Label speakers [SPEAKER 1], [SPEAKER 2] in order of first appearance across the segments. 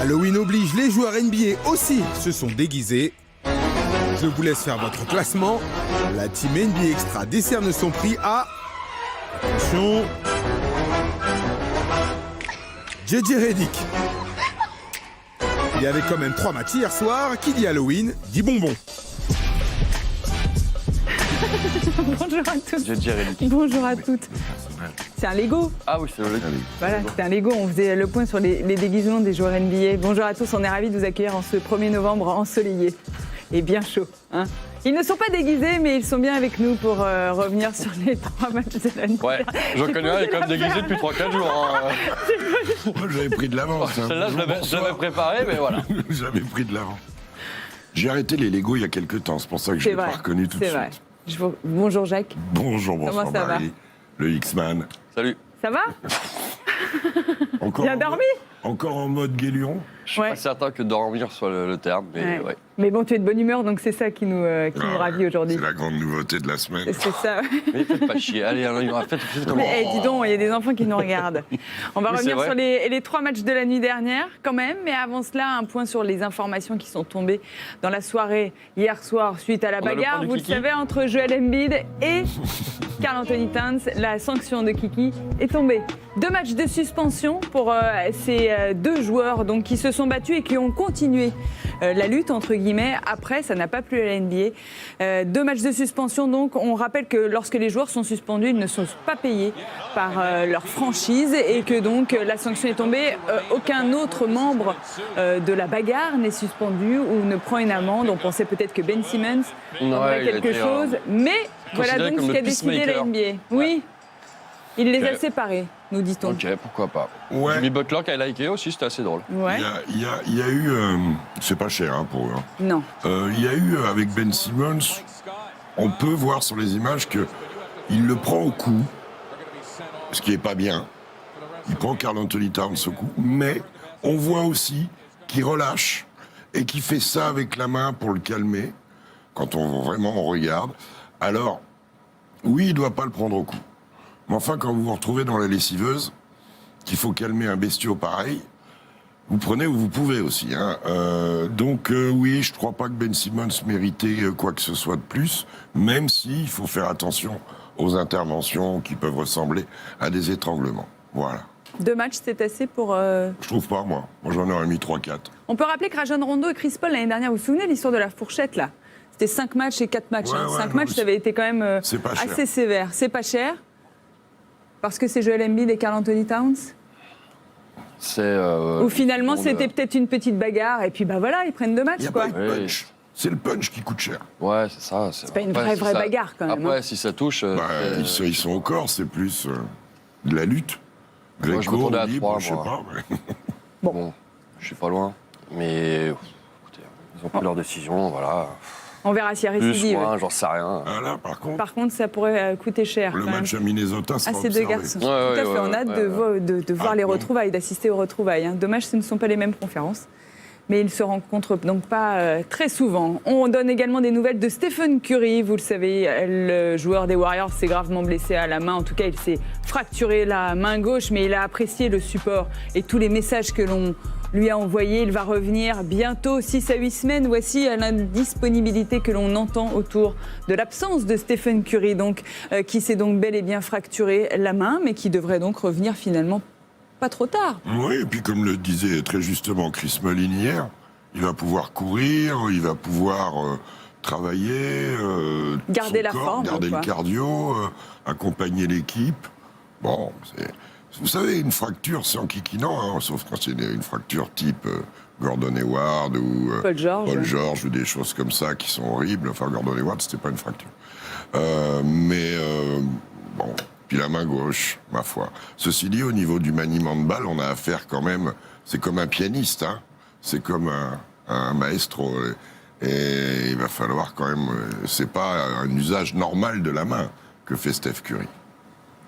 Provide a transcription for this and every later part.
[SPEAKER 1] Halloween oblige, les joueurs NBA aussi se sont déguisés. Je vous laisse faire votre classement. La team NBA Extra décerne son prix à... Attention... JJ Redick. Il y avait quand même 3 matchs hier soir. Qui dit Halloween dit bonbon.
[SPEAKER 2] Bonjour à tous.
[SPEAKER 3] JJ Redick.
[SPEAKER 2] Bonjour à toutes. C'est un Lego.
[SPEAKER 3] Ah oui, c'est le Lego.
[SPEAKER 2] Voilà, c'est un Lego. On faisait le point sur les déguisements des joueurs NBA. Bonjour à tous, on est ravis de vous accueillir en ce 1er novembre ensoleillé et bien chaud. Hein. Ils ne sont pas déguisés, mais ils sont bien avec nous pour revenir sur les 3 matchs de la nuit.
[SPEAKER 3] Ouais, j'en connais un, il est quand même déguisé depuis 3-4 jours. Hein.
[SPEAKER 4] Moi, j'avais pris de l'avance.
[SPEAKER 3] Celle-là, je l'avais préparé, mais voilà.
[SPEAKER 4] J'avais pris de l'avance. J'ai arrêté les Lego il y a quelques temps, c'est pour ça que je ne l'ai pas reconnu tout de suite.
[SPEAKER 2] Vrai. Bonjour Jacques.
[SPEAKER 4] Bonjour, bonsoir
[SPEAKER 2] Comment ça
[SPEAKER 4] Marie, le X-Man.
[SPEAKER 3] Salut.
[SPEAKER 2] Ça va?
[SPEAKER 4] Encore
[SPEAKER 2] Bien dormi?
[SPEAKER 4] Encore en mode guéluron.
[SPEAKER 3] Je suis pas certain que dormir soit le terme, mais ouais.
[SPEAKER 2] Mais bon, tu es de bonne humeur, donc c'est ça qui nous ravit aujourd'hui.
[SPEAKER 4] C'est la grande nouveauté de la semaine.
[SPEAKER 2] C'est ça.
[SPEAKER 3] Mais faites pas chier. Allez, faites comment.
[SPEAKER 2] Mais dis donc, il y a des enfants qui nous regardent. On va
[SPEAKER 3] Oui,
[SPEAKER 2] revenir sur les 3 matchs de la nuit dernière, quand même. Mais avant cela, un point sur les informations qui sont tombées dans la soirée hier soir suite à la bagarre, vous le savez, entre Joel Embiid et Karl Anthony Towns. La sanction de Kiki est tombée. 2 matchs de suspension pour ces 2 joueurs donc, qui se sont battus et qui ont continué la lutte, entre guillemets. Après, ça n'a pas plu à la NBA. 2 matchs de suspension, donc. On rappelle que lorsque les joueurs sont suspendus, ils ne sont pas payés par leur franchise et que donc la sanction est tombée. Aucun autre membre de la bagarre n'est suspendu ou ne prend une amende. On pensait peut-être que Ben Simmons aurait quelque chose. Mais voilà donc ce qu'a décidé la NBA. Oui. Il les a séparés, nous dit-on.
[SPEAKER 3] Ok, pourquoi pas.
[SPEAKER 4] Ouais.
[SPEAKER 3] Jimmy Butler qui a liké aussi, c'était assez drôle.
[SPEAKER 2] Ouais.
[SPEAKER 4] Il y a eu... c'est pas cher hein, pour eux. Hein.
[SPEAKER 2] Non.
[SPEAKER 4] Il y a eu, avec Ben Simmons, on peut voir sur les images qu'il le prend au cou, ce qui est pas bien. Il prend Karl Anthony Towns au cou, mais on voit aussi qu'il relâche et qu'il fait ça avec la main pour le calmer, quand on regarde. Alors, oui, il doit pas le prendre au cou. Mais enfin, quand vous vous retrouvez dans la lessiveuse, qu'il faut calmer un bestiau pareil, vous prenez où vous pouvez aussi. Hein. Donc oui, je ne crois pas que Ben Simmons méritait quoi que ce soit de plus, même s'il faut faire attention aux interventions qui peuvent ressembler à des étranglements. Voilà.
[SPEAKER 2] 2 matchs, c'est assez pour...
[SPEAKER 4] Je trouve pas, moi. Moi, j'en aurais mis 3-4.
[SPEAKER 2] On peut rappeler que Rajon Rondo et Chris Paul, l'année dernière, vous vous souvenez de l'histoire de la fourchette, là? C'était 5 matchs et 4 matchs.
[SPEAKER 4] Ouais,
[SPEAKER 2] 5 matchs, ça avait été quand même assez sévère. C'est pas cher? Parce que c'est Joel Embiid et Karl Anthony Towns? Ou finalement, c'était peut-être une petite bagarre, et puis bah voilà, ils prennent 2 matchs, quoi.
[SPEAKER 4] Il y a pas de punch. C'est le punch qui coûte cher.
[SPEAKER 3] Ouais, c'est ça.
[SPEAKER 2] C'est pas une vraie bagarre, quand même.
[SPEAKER 3] Après, si ça touche...
[SPEAKER 4] Ils sont au corps, c'est plus de la lutte.
[SPEAKER 3] Moi, je m'attendais à 3,
[SPEAKER 4] je sais pas. Mais...
[SPEAKER 3] Bon, je suis pas loin. Mais, écoutez, ils ont pris leur décision, voilà.
[SPEAKER 2] On verra s'il y a
[SPEAKER 3] Plus,
[SPEAKER 2] récidive.
[SPEAKER 3] moins, j'en sais rien.
[SPEAKER 4] Voilà, par contre,
[SPEAKER 2] Ça pourrait coûter cher.
[SPEAKER 4] le match à Minnesota sera
[SPEAKER 2] ces 2 garçons.
[SPEAKER 4] observé.
[SPEAKER 2] Tout à fait. On a hâte de voir les retrouvailles, d'assister aux retrouvailles. Hein. Dommage, ce ne sont pas les mêmes conférences. Mais ils se rencontrent donc pas très souvent. On donne également des nouvelles de Stephen Curry. Vous le savez, le joueur des Warriors s'est gravement blessé à la main. En tout cas, il s'est fracturé la main gauche, mais il a apprécié le support et tous les messages que l'on lui a envoyés. Il va revenir bientôt, 6 à 8 semaines. Voici l'indisponibilité que l'on entend autour de l'absence de Stephen Curry, donc, qui s'est donc bel et bien fracturé la main, mais qui devrait donc revenir finalement pas trop tard.
[SPEAKER 4] Oui, et puis comme le disait très justement Chris Mullin hier, il va pouvoir courir, il va pouvoir travailler,
[SPEAKER 2] garder la forme,
[SPEAKER 4] garder le cardio, accompagner l'équipe. Bon, vous savez, une fracture sans kikinant, hein, sauf quand c'est une fracture type Gordon Hayward ou
[SPEAKER 2] Paul George
[SPEAKER 4] ou des choses comme ça qui sont horribles. Enfin, Gordon Hayward, c'était pas une fracture. Bon... Puis la main gauche, ma foi. Ceci dit, au niveau du maniement de balle, on a affaire quand même... C'est comme un pianiste, hein. C'est comme un maestro. Et il va falloir quand même... C'est pas un usage normal de la main que fait Steph Curry.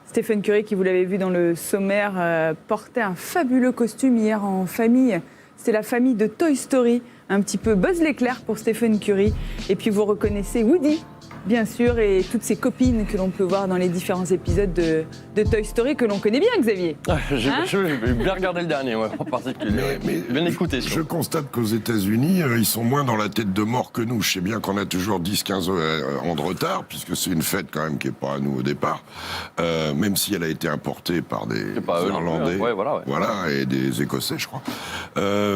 [SPEAKER 2] Stephen Curry, qui vous l'avez vu dans le sommaire, portait un fabuleux costume hier en famille. C'était la famille de Toy Story. Un petit peu Buzz l'éclair pour Stephen Curry. Et puis vous reconnaissez Woody bien sûr, et toutes ces copines que l'on peut voir dans les différents épisodes de Toy Story que l'on connaît bien, Xavier.
[SPEAKER 3] J'ai bien regardé le dernier, ouais, en particulier.
[SPEAKER 4] Mais
[SPEAKER 3] bien écouté.
[SPEAKER 4] Je constate qu'aux États-Unis, ils sont moins dans la tête de mort que nous. Je sais bien qu'on a toujours 10-15 ans de retard, puisque c'est une fête quand même qui n'est pas à nous au départ, même si elle a été importée par des Irlandais,
[SPEAKER 3] ouais, voilà.
[SPEAKER 4] Et des Écossais, je crois.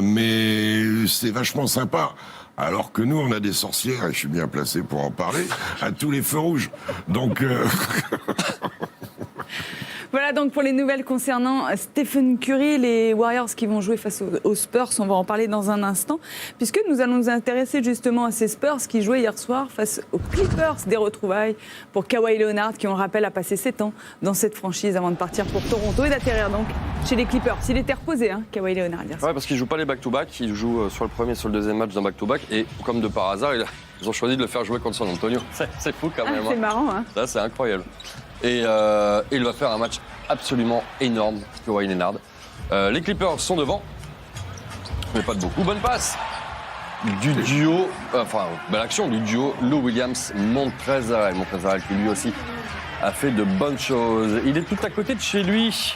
[SPEAKER 4] Mais c'est vachement sympa. Alors que nous, on a des sorcières, et je suis bien placé pour en parler, à tous les feux rouges. Donc...
[SPEAKER 2] Voilà donc pour les nouvelles concernant Stephen Curry, les Warriors qui vont jouer face aux Spurs, on va en parler dans un instant, puisque nous allons nous intéresser justement à ces Spurs qui jouaient hier soir face aux Clippers, des retrouvailles pour Kawhi Leonard qui, on le rappelle, a passé 7 ans dans cette franchise avant de partir pour Toronto et d'atterrir donc chez les Clippers. Il était reposé, Kawhi Leonard hier soir.
[SPEAKER 3] Ouais, parce qu'il ne joue pas les back-to-back, il joue sur le premier et sur le deuxième match d'un back-to-back, et comme de par hasard, ils ont choisi de le faire jouer contre San Antonio. C'est fou quand même.
[SPEAKER 2] C'est marrant,
[SPEAKER 3] Ça, c'est incroyable. Et il va faire un match absolument énorme, Kawhi Leonard. Les Clippers sont devant, mais pas de beaucoup. Bonne passe du duo, belle action du duo Lou Williams, Montrezl Harrell qui lui aussi a fait de bonnes choses. Il est tout à côté de chez lui,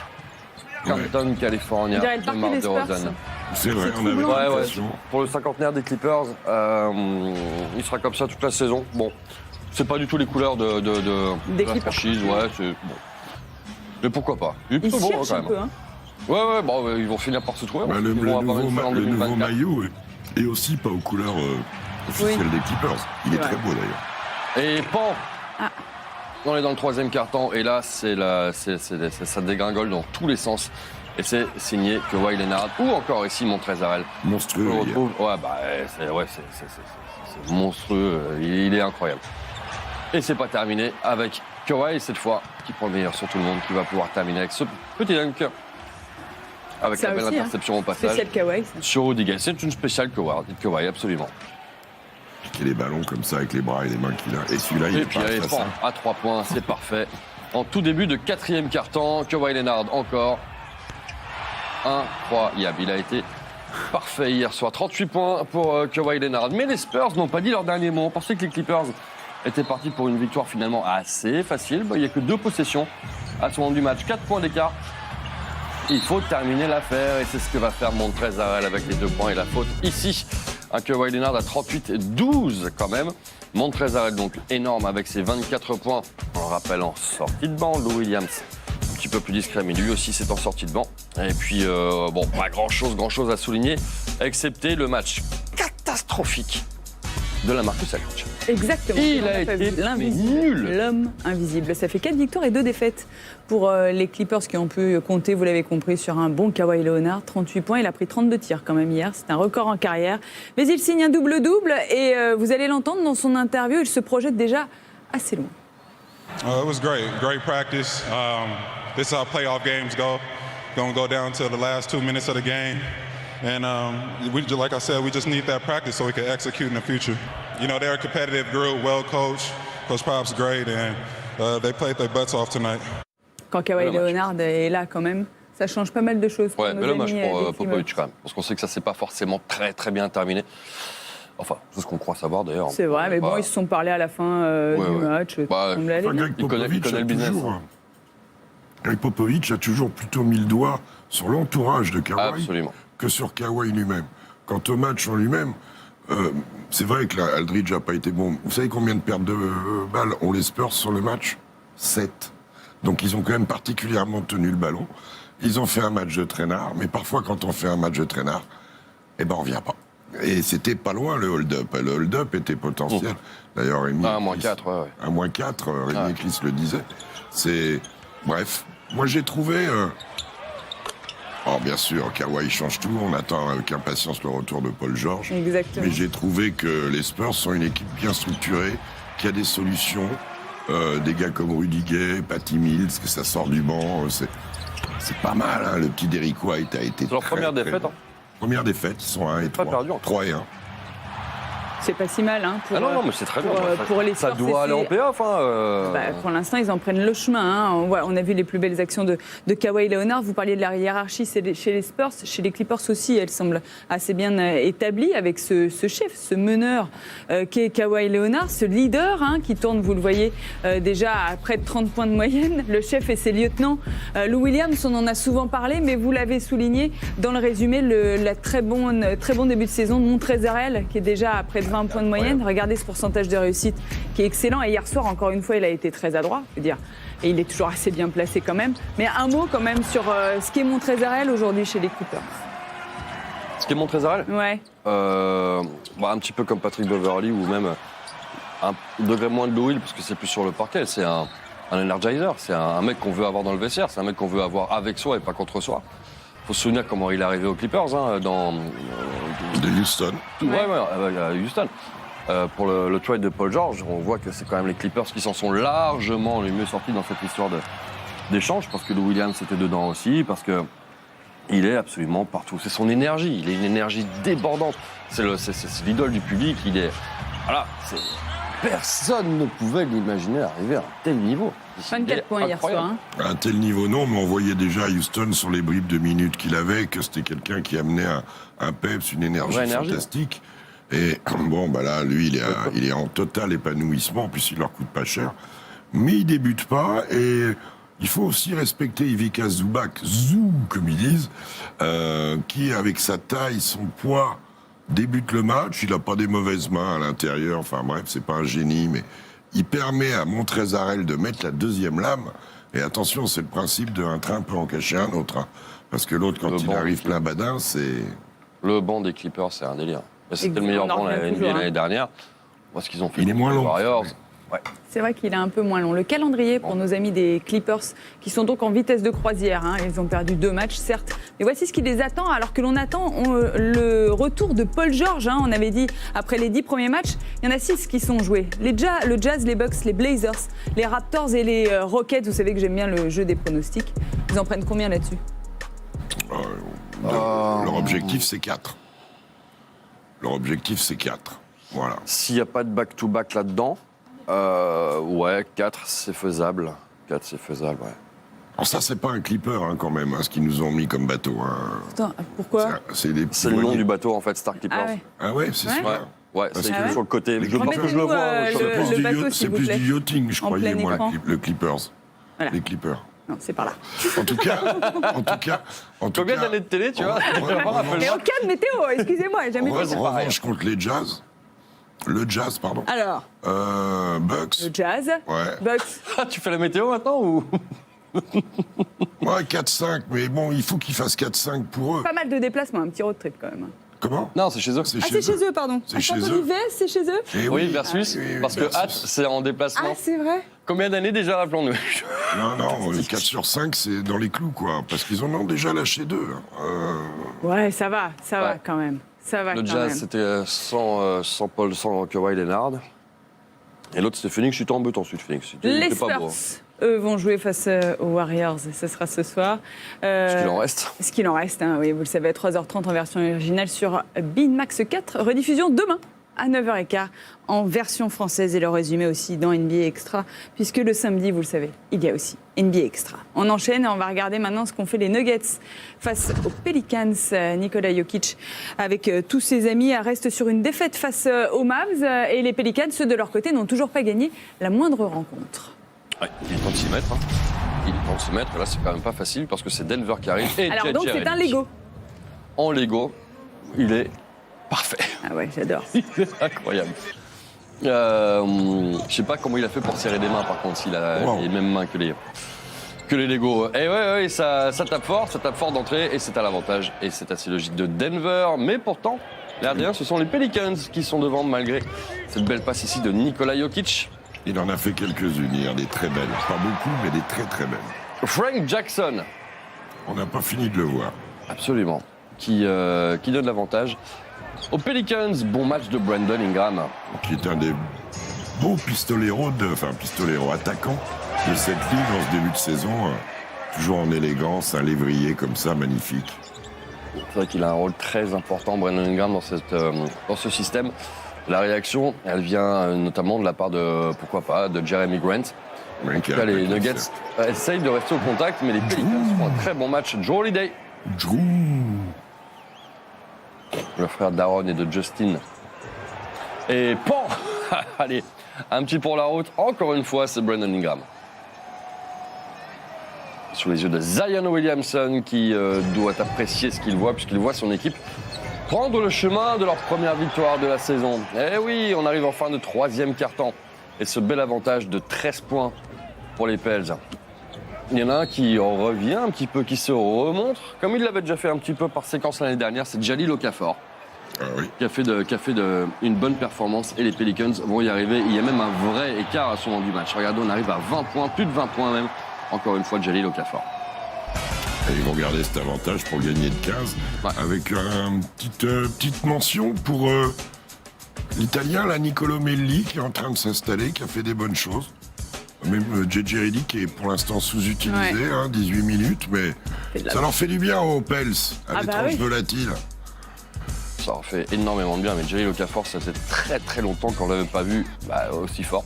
[SPEAKER 3] Compton, California, de Marc DeRozan.
[SPEAKER 4] C'est vrai, on avait l'impression.
[SPEAKER 3] Pour le cinquantenaire des Clippers, il sera comme ça toute la saison. Bon, c'est pas du tout les couleurs de la franchise, c'est bon. Mais pourquoi pas? Il est plutôt bon quand même. Ouais, ils vont finir par se trouver.
[SPEAKER 4] Le nouveau maillot est aussi pas aux couleurs officielles des Clippers. Il est très beau d'ailleurs.
[SPEAKER 3] Et pan On est dans le troisième quart-temps et là, ça dégringole dans tous les sens. Et c'est signé Kawhi Leonard ou encore ici Montrezl Harrell.
[SPEAKER 4] Monstrueux.
[SPEAKER 3] C'est monstrueux. Il est incroyable. Et c'est pas terminé avec Kawhi cette fois qui prend le meilleur sur tout le monde, qui va pouvoir terminer avec ce petit dunk. Avec
[SPEAKER 2] ça
[SPEAKER 3] la belle interception au passage.
[SPEAKER 2] Spécial Kawhi.
[SPEAKER 3] Sur Rudy Gay. C'est une spéciale Kawhi, absolument.
[SPEAKER 4] Piquer les ballons comme ça avec les bras et les mains qu'il a. Et celui-là, il est pas
[SPEAKER 3] à 3 points, c'est parfait. En tout début de quatrième quart-temps, Kawhi Leonard encore. Incroyable. Il a été parfait hier soir. 38 points pour Kawhi Leonard. Mais les Spurs n'ont pas dit leur dernier mot. On pensait que les Clippers étaient partis pour une victoire finalement assez facile. Il n'y a que 2 possessions à ce moment du match. 4 points d'écart. Il faut terminer l'affaire et c'est ce que va faire Montrezl Harrell avec les 2 points et la faute ici. Un Kawhi Leonard à 38-12 quand même. Montrezl Harrell donc énorme avec ses 24 points. On le rappelle en sortie de banc. Lou Williams un petit peu plus discret mais lui aussi c'est en sortie de banc. Et puis pas grand chose à souligner excepté le match catastrophique de LaMarcus Aldridge.
[SPEAKER 2] Exactement.
[SPEAKER 3] Il a été nul.
[SPEAKER 2] L'homme invisible. Ça fait 4 victoires et 2 défaites pour les Clippers qui ont pu compter, vous l'avez compris, sur un bon Kawhi Leonard. 38 points, il a pris 32 tirs quand même hier. C'est un record en carrière. Mais il signe un double-double et vous allez l'entendre dans son interview, il se projette déjà assez loin.
[SPEAKER 5] It was great practice. This is how playoff games go. Gonna go down to the last 2 minutes of the game. And like I said, we just need that practice so we can execute in the future. You know, they're a competitive group, well coached. Coach Pop's great, and they played their butts off tonight.
[SPEAKER 2] Quand Kawhi Leonard est là, quand même, ça change pas mal de choses.
[SPEAKER 3] Ouais, mais dommage pour Popovic quand même, parce qu'on sait que ça s'est pas forcément très très bien terminé. Enfin, c'est ce qu'on croit savoir d'ailleurs.
[SPEAKER 2] C'est vrai, mais bon, ils se sont parlé à la fin du match.
[SPEAKER 3] Il connaît le business.
[SPEAKER 4] Greg Popovich a toujours plutôt mis le doigt sur l'entourage de Kawhi.
[SPEAKER 3] Absolument.
[SPEAKER 4] Que sur Kawhi lui-même. Quant au match en lui-même, c'est vrai que Aldridge n'a pas été bon. Vous savez combien de pertes de balles ont les Spurs sur le match? 7. Donc ils ont quand même particulièrement tenu le ballon. Ils ont fait un match de traînard, mais parfois quand on fait un match de traînard, on ne revient pas. Et c'était pas loin le hold-up. Le hold-up était potentiel. D'ailleurs,
[SPEAKER 3] -4,
[SPEAKER 4] -4, Rémi Clis le disait. Bref, moi j'ai trouvé... Alors bien sûr, Kawhi change tout, on attend avec impatience le retour de Paul George.
[SPEAKER 2] Exactement.
[SPEAKER 4] Mais j'ai trouvé que les Spurs sont une équipe bien structurée, qui a des solutions, des gars comme Rudy Gay, Patty Mills, que ça sort du banc, c'est pas mal, le petit Derrick White a été
[SPEAKER 3] c'est leur première défaite.
[SPEAKER 4] Première défaite, ils sont à 1 et 3. 3 et 1.
[SPEAKER 2] C'est pas si mal pour,
[SPEAKER 3] Ah non, mais c'est très bien.
[SPEAKER 2] pour les
[SPEAKER 3] ça
[SPEAKER 2] Spurs.
[SPEAKER 3] doit aller en playoff.
[SPEAKER 2] Pour l'instant, ils en prennent le chemin. On a vu les plus belles actions de Kawhi Leonard. Vous parliez de la hiérarchie chez les Spurs. Chez les Clippers aussi, elle semble assez bien établie avec ce chef, ce meneur qu'est Kawhi Leonard, ce leader qui tourne, vous le voyez, déjà à près de 30 points de moyenne. Le chef et ses lieutenants. Lou Williams, on en a souvent parlé, mais vous l'avez souligné dans le résumé, la très bon début de saison de Montrezl, qui est déjà à près de 20 points de moyenne. Regardez ce pourcentage de réussite qui est excellent. Et hier soir, encore une fois, il a été très adroit, je veux dire. Et il est toujours assez bien placé quand même. Mais un mot quand même sur ce qu'est Montrezl aujourd'hui chez les Clippers.
[SPEAKER 3] Ce qu'est Montrezl ?
[SPEAKER 2] Ouais.
[SPEAKER 3] Un petit peu comme Patrick Beverley ou même un degré moins de Lou Will parce que c'est plus sur le parquet. C'est un energizer. C'est un mec qu'on veut avoir dans le vestiaire. C'est un mec qu'on veut avoir avec soi et pas contre soi. Faut se souvenir comment il est arrivé aux Clippers
[SPEAKER 4] de Houston.
[SPEAKER 3] À Houston. Pour le trade de Paul George, on voit que c'est quand même les Clippers qui s'en sont largement les mieux sortis dans cette histoire d'échange, parce que Lou Williams était dedans aussi, parce que il est absolument partout. C'est son énergie, il a une énergie débordante. C'est l'idole du public. Personne ne pouvait l'imaginer arriver à un tel niveau.
[SPEAKER 2] 24 points hier soir.
[SPEAKER 4] À un tel niveau, non, mais on voyait déjà à Houston sur les bribes de minutes qu'il avait que c'était quelqu'un qui amenait un peps, une énergie fantastique. Et là, lui, il est en total épanouissement, puisqu'il leur coûte pas cher. Mais il débute pas, et il faut aussi respecter Ivica Zubac, comme ils disent, qui, avec sa taille, son poids, débute le match. Il a pas des mauvaises mains à l'intérieur, enfin bref, c'est pas un génie, mais il permet à Montrezl de mettre la deuxième lame. Et attention, c'est le principe d'un train peut en cacher un autre. Parce que l'autre, quand il arrive plein badin, c'est...
[SPEAKER 3] Le banc des Clippers, c'est un délire. C'était le meilleur banc de la NBA l'année dernière. Moi, ce qu'ils ont fait,
[SPEAKER 4] il est moins long.
[SPEAKER 3] Warriors. Ouais.
[SPEAKER 2] C'est vrai qu'il est un peu moins long. Le calendrier pour nos amis des Clippers, qui sont donc en vitesse de croisière. Ils ont perdu 2 matchs, certes. Mais voici ce qui les attend, alors que l'on attend le retour de Paul George. On avait dit, après les 10 premiers matchs, il y en a 6 qui sont joués. Le Jazz, les Bucks, les Blazers, les Raptors et les Rockets. Vous savez que j'aime bien le jeu des pronostics. Ils en prennent combien là-dessus ?
[SPEAKER 4] Leur objectif, c'est 4. Leur objectif, c'est 4. Voilà.
[SPEAKER 3] S'il n'y a pas de back-to-back là-dedans, 4, c'est faisable. 4, c'est faisable, ouais.
[SPEAKER 4] Alors ça, c'est pas un Clipper, quand même, ce qu'ils nous ont mis comme bateau.
[SPEAKER 2] Attends, pourquoi ?
[SPEAKER 3] C'est le nom du bateau, en fait, Star Clippers.
[SPEAKER 4] Ah ouais, c'est ça.
[SPEAKER 3] Ouais, c'est écrit sur le côté. Je pense que je le vois.
[SPEAKER 4] C'est plus du yachting, je croyais, moi, le Clippers.
[SPEAKER 2] Voilà.
[SPEAKER 4] Les Clippers.
[SPEAKER 2] Non, c'est par là.
[SPEAKER 4] En tout cas...
[SPEAKER 3] Combien d'années de télé, tu vois ?
[SPEAKER 2] Et en cas de météo, excusez-moi, jamais vu ça.
[SPEAKER 4] En revanche, contre les Jazz... Le Jazz, pardon.
[SPEAKER 2] Alors
[SPEAKER 4] Bucks.
[SPEAKER 2] Le Jazz.
[SPEAKER 4] Ouais.
[SPEAKER 2] Bucks.
[SPEAKER 3] Tu fais la météo maintenant ou ?
[SPEAKER 4] Ouais, 4-5, mais bon, il faut qu'ils fassent 4-5 pour eux.
[SPEAKER 2] Pas mal de déplacements, un petit road trip quand même.
[SPEAKER 4] Comment ?
[SPEAKER 3] Non, c'est chez eux.
[SPEAKER 2] C'est chez eux, pardon.
[SPEAKER 4] C'est chez eux.
[SPEAKER 2] C'est chez eux.
[SPEAKER 3] Oui, versus. Parce que hâte, c'est en déplacement.
[SPEAKER 2] Ah, c'est vrai.
[SPEAKER 3] Combien d'années déjà, rappelons-nous ?
[SPEAKER 4] Non, 4 sur 5, c'est dans les clous, quoi. Parce qu'ils en ont déjà lâché 2.
[SPEAKER 2] Ouais, ça va quand même. Ça va
[SPEAKER 3] le
[SPEAKER 2] quand
[SPEAKER 3] Jazz,
[SPEAKER 2] même.
[SPEAKER 3] c'était sans Paul, sans Kawhi Leonard. Et l'autre, c'était Phoenix. J'étais en but ensuite, Phoenix.
[SPEAKER 2] Les
[SPEAKER 3] pas
[SPEAKER 2] Spurs,
[SPEAKER 3] beau.
[SPEAKER 2] eux, vont jouer face aux Warriors. Et ce sera ce soir.
[SPEAKER 3] Ce qu'il en reste.
[SPEAKER 2] Ce qu'il en reste, oui, vous le savez, à 3h30 en version originale sur Beanmax 4. Rediffusion demain à 9h15 en version française et le résumé aussi dans NBA Extra, puisque le samedi, vous le savez, il y a aussi NBA Extra. On enchaîne et on va regarder maintenant ce qu'ont fait les Nuggets face aux Pelicans. Nikola Jokic, avec tous ses amis, reste sur une défaite face aux Mavs et les Pelicans, ceux de leur côté, n'ont toujours pas gagné la moindre rencontre.
[SPEAKER 3] Ouais, il est temps de s'y mettre. Il est temps de s'y mettre. Là, c'est quand même pas facile parce que c'est Denver qui arrive. Et
[SPEAKER 2] alors donc, c'est un Lego.
[SPEAKER 3] En Lego, il est parfait.
[SPEAKER 2] Ah ouais, j'adore.
[SPEAKER 3] Il est incroyable. Je sais pas comment il a fait pour serrer des mains, par contre, s'il a les mêmes mains que les Lego. Et ouais, ça tape fort d'entrée, et c'est à l'avantage. Et c'est assez logique de Denver. Mais pourtant, les Ardiens, ce sont les Pelicans qui sont devant, malgré cette belle passe ici de Nikola Jokic.
[SPEAKER 4] Il en a fait quelques-unes hier, des très belles. Pas beaucoup, mais des très très belles.
[SPEAKER 3] Frank Jackson.
[SPEAKER 4] On n'a pas fini de le voir.
[SPEAKER 3] Absolument. Qui donne l'avantage aux Pelicans. Bon match de Brandon Ingram.
[SPEAKER 4] Qui est un des beaux pistoleros attaquants de cette ligue en ce début de saison. Toujours en élégance, un lévrier comme ça, magnifique.
[SPEAKER 3] C'est vrai qu'il a un rôle très important, Brandon Ingram, dans ce système. La réaction, elle vient notamment de la part de, pourquoi pas, de Jeremy Grant.
[SPEAKER 4] Ouais,
[SPEAKER 3] En tout cas, les Nuggets essayent de rester au contact, mais les Pelicans font un très bon match. Joe Holiday,
[SPEAKER 4] Drew.
[SPEAKER 3] le frère d'Aaron et de Justin. Et pan. Allez, un petit pour la route. Encore une fois, c'est Brandon Ingram. Sous les yeux de Zion Williamson, qui doit apprécier ce qu'il voit, puisqu'il voit son équipe prendre le chemin de leur première victoire de la saison. Eh oui, on arrive en fin de 3e quart-temps. Et ce bel avantage de 13 points pour les Pels. Il y en a un qui revient un petit peu, qui se remontre, comme il l'avait déjà fait un petit peu par séquence l'année dernière, c'est Jahlil Okafor.
[SPEAKER 4] Ah oui.
[SPEAKER 3] Qui a fait une bonne performance et les Pelicans vont y arriver. Il y a même un vrai écart à ce moment du match. Regardez, on arrive à 20 points, plus de 20 points même. Encore une fois, Jahlil Okafor.
[SPEAKER 4] Et ils vont garder cet avantage pour gagner de 15.
[SPEAKER 3] Ouais.
[SPEAKER 4] Avec une petite mention pour l'Italien, là, Niccolò Melli, qui est en train de s'installer, qui a fait des bonnes choses. Même JJ Redick qui est pour l'instant sous-utilisé, 18 minutes, mais ça leur fait du bien aux Pels, à l'étrange volatile.
[SPEAKER 3] Ça leur fait énormément de bien, mais Jahlil Okafor, ça faisait très très longtemps qu'on ne l'avait pas vu aussi fort.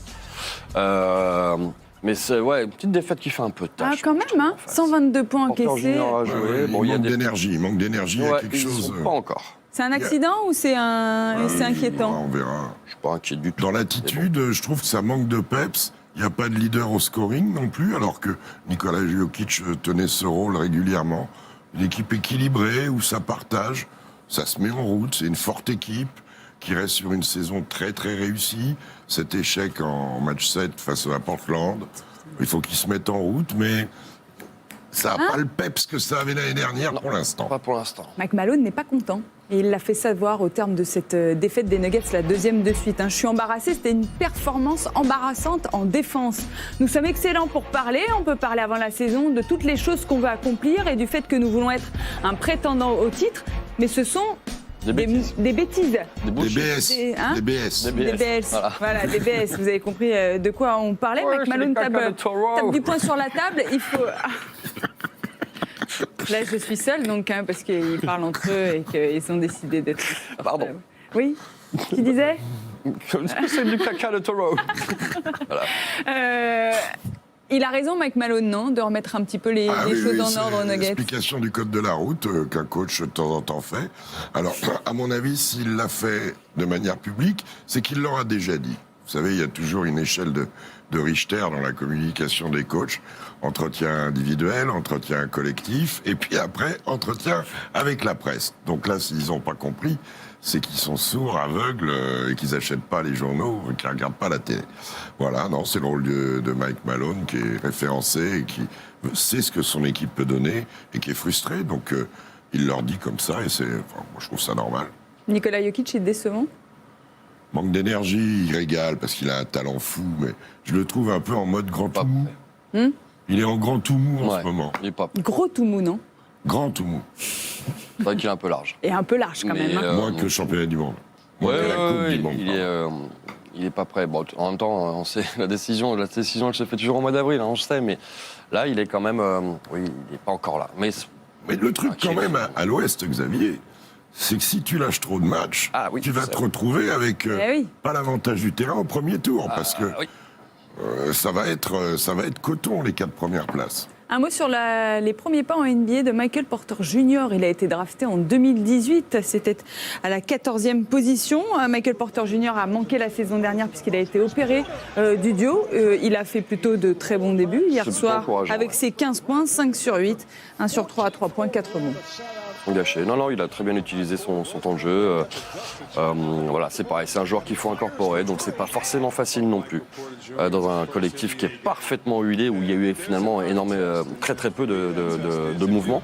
[SPEAKER 3] Mais c'est une petite défaite qui fait un peu de tâche.
[SPEAKER 2] Quand même, hein, 122 points encaissés.
[SPEAKER 4] Il manque d'énergie, il y a quelque chose.
[SPEAKER 3] Pas encore.
[SPEAKER 2] C'est un accident ou c'est inquiétant?
[SPEAKER 4] On verra.
[SPEAKER 3] Je suis pas inquiet du tout.
[SPEAKER 4] Dans l'attitude, je trouve que ça manque de peps. Il n'y a pas de leader au scoring non plus, alors que Nikola Jokic tenait ce rôle régulièrement. Une équipe équilibrée où ça partage, ça se met en route. C'est une forte équipe qui reste sur une saison très très réussie. Cet échec en match 7 face à Portland, il faut qu'ils se mettent en route, mais ça n'a pas le peps que ça avait l'année dernière pour l'instant.
[SPEAKER 3] Pas pour l'instant.
[SPEAKER 2] Mike Malone n'est pas content. Et il l'a fait savoir au terme de cette défaite des Nuggets, la 2e de suite. Je suis embarrassé, c'était une performance embarrassante en défense. Nous sommes excellents pour parler, on peut parler avant la saison de toutes les choses qu'on veut accomplir et du fait que nous voulons être un prétendant au titre, mais ce sont des bêtises.
[SPEAKER 4] Des BS.
[SPEAKER 2] Voilà, des BS. Vous avez compris de quoi on parlait. Mike Malone tape du poing sur la table, il faut... Là, je suis seule, donc, parce qu'ils parlent entre eux et qu'ils ont décidé d'être...
[SPEAKER 3] Pardon.
[SPEAKER 2] Oui. Qui disait?
[SPEAKER 3] C'est du caca de taureau.
[SPEAKER 2] Voilà. Il a raison, Mike Malone, non? De remettre un petit peu les choses en ordre aux Nuggets.
[SPEAKER 4] L'explication du code de la route qu'un coach de temps en temps fait. Alors, à mon avis, s'il l'a fait de manière publique, c'est qu'il l'aura déjà dit. Vous savez, il y a toujours une échelle de Richter dans la communication des coachs. Entretien individuel, entretien collectif, et puis après, entretien avec la presse. Donc là, s'ils n'ont pas compris, c'est qu'ils sont sourds, aveugles, et qu'ils n'achètent pas les journaux, et qu'ils ne regardent pas la télé. Voilà, non, c'est le rôle de Mike Malone, qui est référencé, et qui sait ce que son équipe peut donner, et qui est frustré. Donc, il leur dit comme ça, et moi, je trouve ça normal.
[SPEAKER 2] Nikola Jokic est décevant?
[SPEAKER 4] Manque d'énergie, il régale, parce qu'il a un talent fou, mais je le trouve un peu en mode grand tout mou. Il est en grand tout mou en ce moment.
[SPEAKER 3] Il est pas...
[SPEAKER 2] Gros tout mou, non?
[SPEAKER 4] Grand tout mou.
[SPEAKER 3] C'est vrai qu'il est un peu large.
[SPEAKER 2] Et un peu large, quand même.
[SPEAKER 4] Moins que le championnat du monde. Moins que la Coupe du Monde.
[SPEAKER 3] Il est pas prêt. Bon, en même temps, on sait, la décision, elle se fait toujours au mois d'avril, on sait, mais là, il est quand même... il n'est pas encore là. Mais
[SPEAKER 4] le truc, quand même, à l'Ouest, Xavier, c'est que si tu lâches trop de matchs, tu vas te retrouver avec pas l'avantage du terrain au premier tour, parce que ça va être coton, les 4 premières places.
[SPEAKER 2] Un mot sur les premiers pas en NBA de Michael Porter Jr. Il a été drafté en 2018. C'était à la 14e position. Michael Porter Jr. a manqué la saison dernière puisqu'il a été opéré du dos. Il a fait plutôt de très bons débuts hier soir avec ses 15 points, 5 sur 8, 1 sur 3 à 3 points, 4 rebonds.
[SPEAKER 3] Gâché. Non, il a très bien utilisé son temps de jeu. Voilà, c'est pareil, c'est un joueur qu'il faut incorporer, donc c'est pas forcément facile non plus. Dans un collectif qui est parfaitement huilé, où il y a eu finalement très très peu de mouvements.